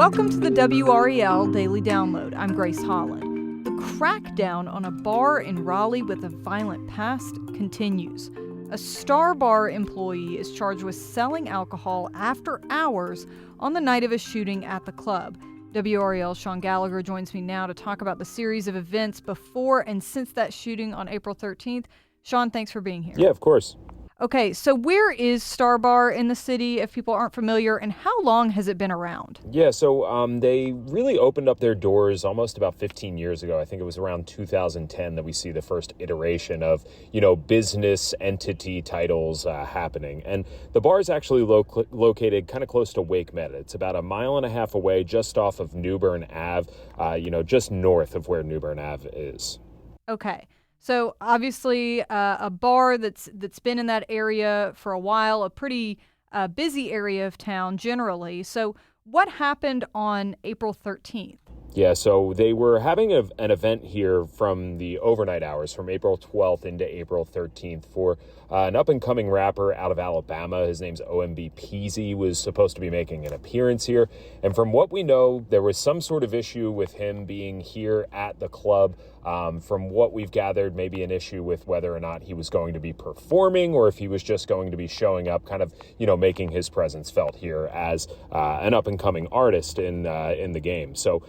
Welcome to the WRAL Daily Download. I'm Grace Holland. The crackdown on a bar in Raleigh with a violent past continues. A StarBar employee is charged with selling alcohol after hours on the night of a shooting at the club. WRAL Shaun Gallegher joins me now to talk about the series of events before and since that shooting on April 13th. Shaun, thanks for being here. Yeah, of course. Okay, so where is StarBar in the city, if people aren't familiar, and how long has it been around? Yeah, so they really opened up their doors almost about 15 years ago. I think it was around 2010 that we see the first iteration of, business entity titles happening. And the bar is actually located kind of close to Wake Med. It's about a mile and a half away, just off of Newbern Ave, just north of where Newbern Ave is. Okay. So obviously a bar that's been in that area for a while, a pretty busy area of town generally. So what happened on April 13th? Yeah, so they were having an event here from the overnight hours, from April 12th into April 13th, for an up-and-coming rapper out of Alabama. His name's OMB Peasy, was supposed to be making an appearance here. And from what we know, there was some sort of issue with him being here at the club. From what we've gathered, maybe an issue with whether or not he was going to be performing or if he was just going to be showing up, kind of, making his presence felt here as an up-and-coming artist in the game. So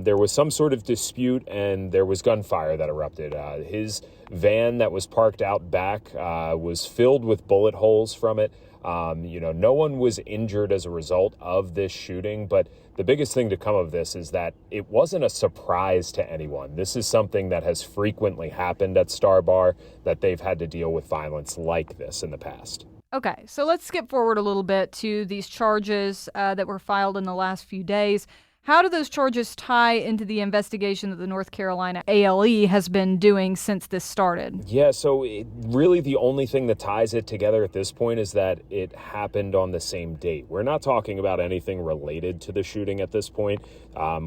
there was some sort of dispute and there was gunfire that erupted. His van that was parked out back was filled with bullet holes from it. No one was injured as a result of this shooting, but the biggest thing to come of this is that it wasn't a surprise to anyone. This is something that has frequently happened at StarBar, that they've had to deal with violence like this in the past. Okay, so let's skip forward a little bit to these charges that were filed in the last few days. How do those charges tie into the investigation that the North Carolina ALE has been doing since this started? Yeah, so really the only thing that ties it together at this point is that it happened on the same date. We're not talking about anything related to the shooting at this point.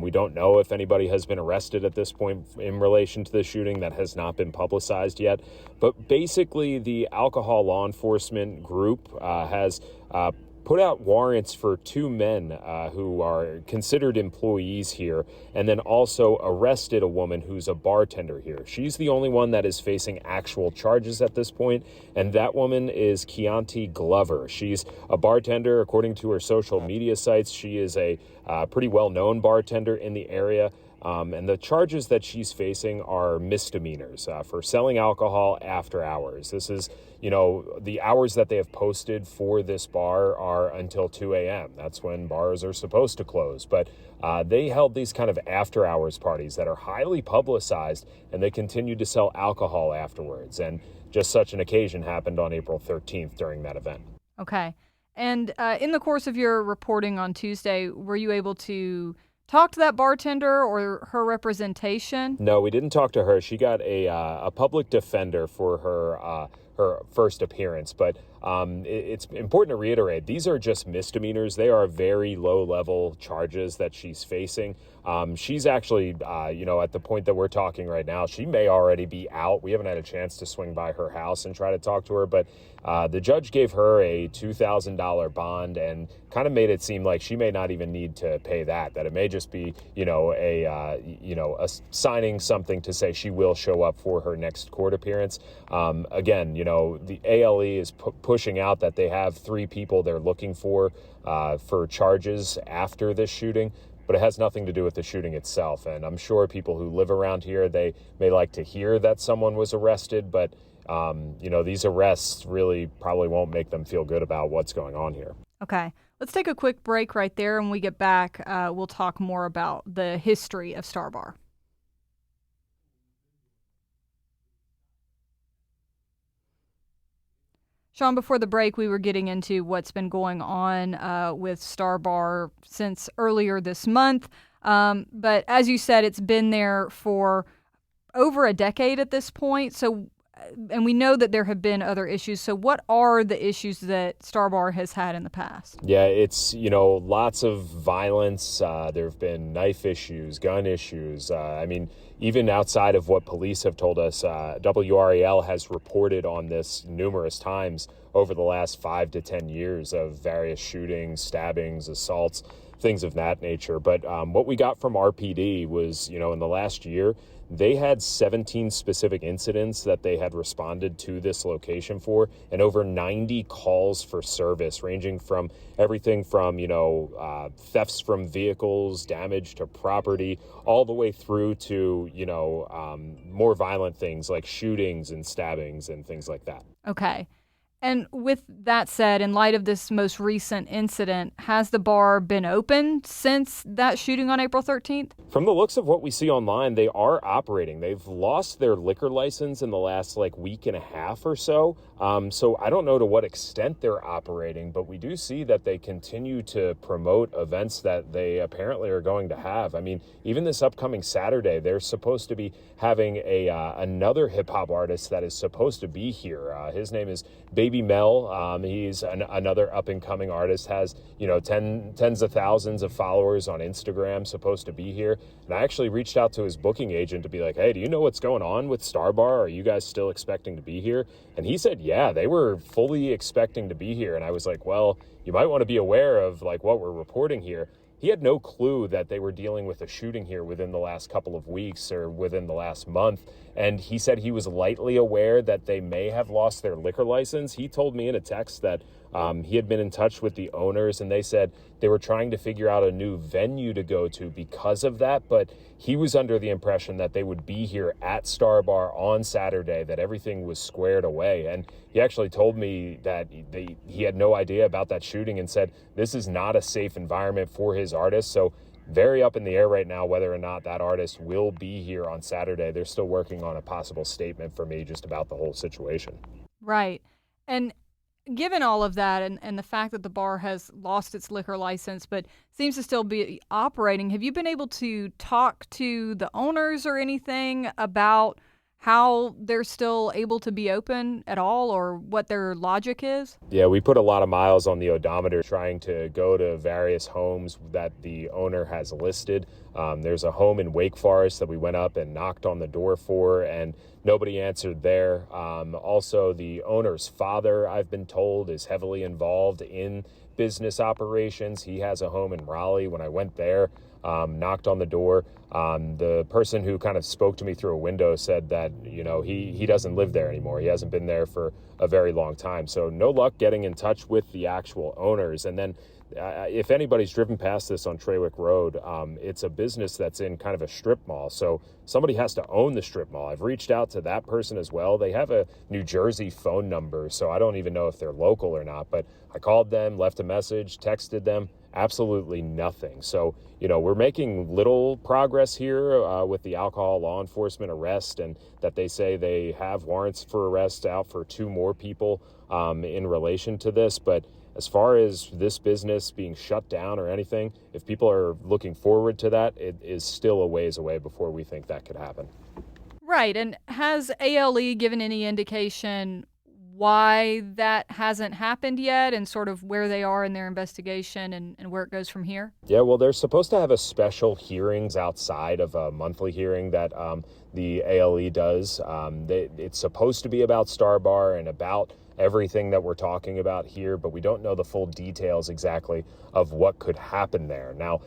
We don't know if anybody has been arrested at this point in relation to the shooting. That has not been publicized yet. But basically, the alcohol law enforcement group has put out warrants for two men who are considered employees here, and then also arrested a woman who's a bartender here. She's the only one that is facing actual charges at this point, and that woman is Chianti Glover. She's a bartender. According to her social media sites, she is a pretty well-known bartender in the area. And the charges that she's facing are misdemeanors for selling alcohol after hours. This is, the hours that they have posted for this bar are until 2 a.m. That's when bars are supposed to close. But they held these kind of after hours parties that are highly publicized, and they continue to sell alcohol afterwards. And just such an occasion happened on April 13th during that event. Okay. And in the course of your reporting on Tuesday, were you able to talk to that bartender or her representation? No, we didn't talk to her. She got a public defender for her first appearance. But it's important to reiterate, these are just misdemeanors. They are very low-level charges that she's facing. She's actually, at the point that we're talking right now, she may already be out. We haven't had a chance to swing by her house and try to talk to her, but the judge gave her a $2,000 bond and kind of made it seem like she may not even need to pay that it may just be, a signing something to say she will show up for her next court appearance. Again, the ALE is pushing out that they have 3 people they're looking for charges after this shooting. But it has nothing to do with the shooting itself. And I'm sure people who live around here, they may like to hear that someone was arrested, but, these arrests really probably won't make them feel good about what's going on here. Okay. Let's take a quick break right there. And when we get back, we'll talk more about the history of StarBar. Shaun, before the break, we were getting into what's been going on with StarBar since earlier this month. But as you said, it's been there for over a decade at this point. So, and we know that there have been other issues. So what are the issues that StarBar has had in the past? Yeah, it's, lots of violence. There have been knife issues, gun issues. Even outside of what police have told us, WRAL has reported on this numerous times over the last 5 to 10 years of various shootings, stabbings, assaults, things of that nature. But what we got from RPD was, in the last year, they had 17 specific incidents that they had responded to this location for, and over 90 calls for service, ranging from everything from, thefts from vehicles, damage to property, all the way through to, more violent things like shootings and stabbings and things like that. Okay. And with that said, in light of this most recent incident, has the bar been open since that shooting on April 13th? From the looks of what we see online, they are operating. They've lost their liquor license in the last week and a half or so. So I don't know to what extent they're operating, but we do see that they continue to promote events that they apparently are going to have. I mean, even this upcoming Saturday, they're supposed to be having another hip hop artist that is supposed to be here. His name is Baby Mel. He's another up and coming artist, has, tens of thousands of followers on Instagram, supposed to be here. And I actually reached out to his booking agent to be like, hey, do you know what's going on with StarBar? Are you guys still expecting to be here? And he said, yeah, they were fully expecting to be here. And I was like, well, you might want to be aware of what we're reporting here. He had no clue that they were dealing with a shooting here within the last couple of weeks or within the last month. And he said he was lightly aware that they may have lost their liquor license. He told me in a text that he had been in touch with the owners, and they said they were trying to figure out a new venue to go to because of that. But he was under the impression that they would be here at StarBar on Saturday, that everything was squared away. And he actually told me that he had no idea about that shooting and said this is not a safe environment for his artists. So very up in the air right now whether or not that artist will be here on Saturday. They're still working on a possible statement for me just about the whole situation. Right. And given all of that and the fact that the bar has lost its liquor license but seems to still be operating, have you been able to talk to the owners or anything about how they're still able to be open at all or what their logic is? Yeah, we put a lot of miles on the odometer trying to go to various homes that the owner has listed. There's a home in Wake Forest that we went up and knocked on the door for, and nobody answered there. Also, the owner's father, I've been told, is heavily involved in business operations. He has a home in Raleigh. When I went there, knocked on the door, the person who kind of spoke to me through a window said that, he doesn't live there anymore. He hasn't been there for a very long time. So no luck getting in touch with the actual owners. And then if anybody's driven past this on Trawick Road, it's a business that's in kind of a strip mall. So somebody has to own the strip mall. I've reached out to that person as well. They have a New Jersey phone number, so I don't even know if they're local or not. But I called them, left a message, texted them. Absolutely nothing. So, we're making little progress here with the alcohol law enforcement arrest, and that they say they have warrants for arrest out for 2 more people in relation to this. But as far as this business being shut down or anything, if people are looking forward to that, it is still a ways away before we think that could happen. Right. And has ALE given any indication why that hasn't happened yet and sort of where they are in their investigation and where it goes from here? Yeah, well, they're supposed to have a special hearings outside of a monthly hearing that the ALE does. It's supposed to be about StarBar and about everything that we're talking about here, but we don't know the full details exactly of what could happen there. Now,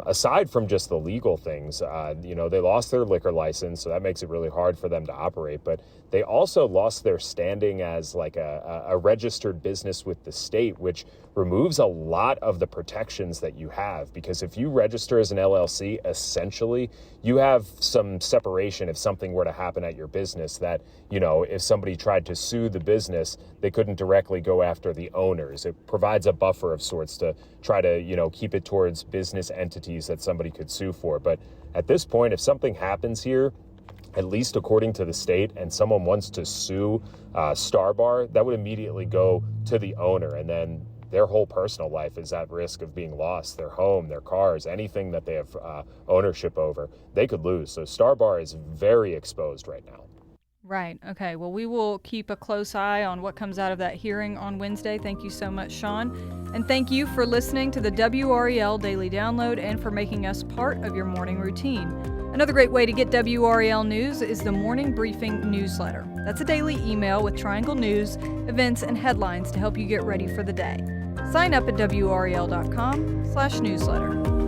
aside from just the legal things, they lost their liquor license, so that makes it really hard for them to operate, but they also lost their standing as a registered business with the state, which removes a lot of the protections that you have, because if you register as an LLC, essentially you have some separation if something were to happen at your business that, if somebody tried to sue the business, they couldn't directly go after the owners. It provides a buffer of sorts to try to, keep it towards business entities that somebody could sue for. But at this point, if something happens here, at least according to the state, and someone wants to sue StarBar, that would immediately go to the owner, and then their whole personal life is at risk of being lost. Their home, their cars, anything that they have ownership over, they could lose. So StarBar is very exposed right now. Right. Okay. Well, we will keep a close eye on what comes out of that hearing on Wednesday. Thank you so much, Shaun. And thank you for listening to the WRAL Daily Download and for making us part of your morning routine. Another great way to get WRAL news is the Morning Briefing newsletter. That's a daily email with Triangle news, events, and headlines to help you get ready for the day. Sign up at WRAL.com/newsletter.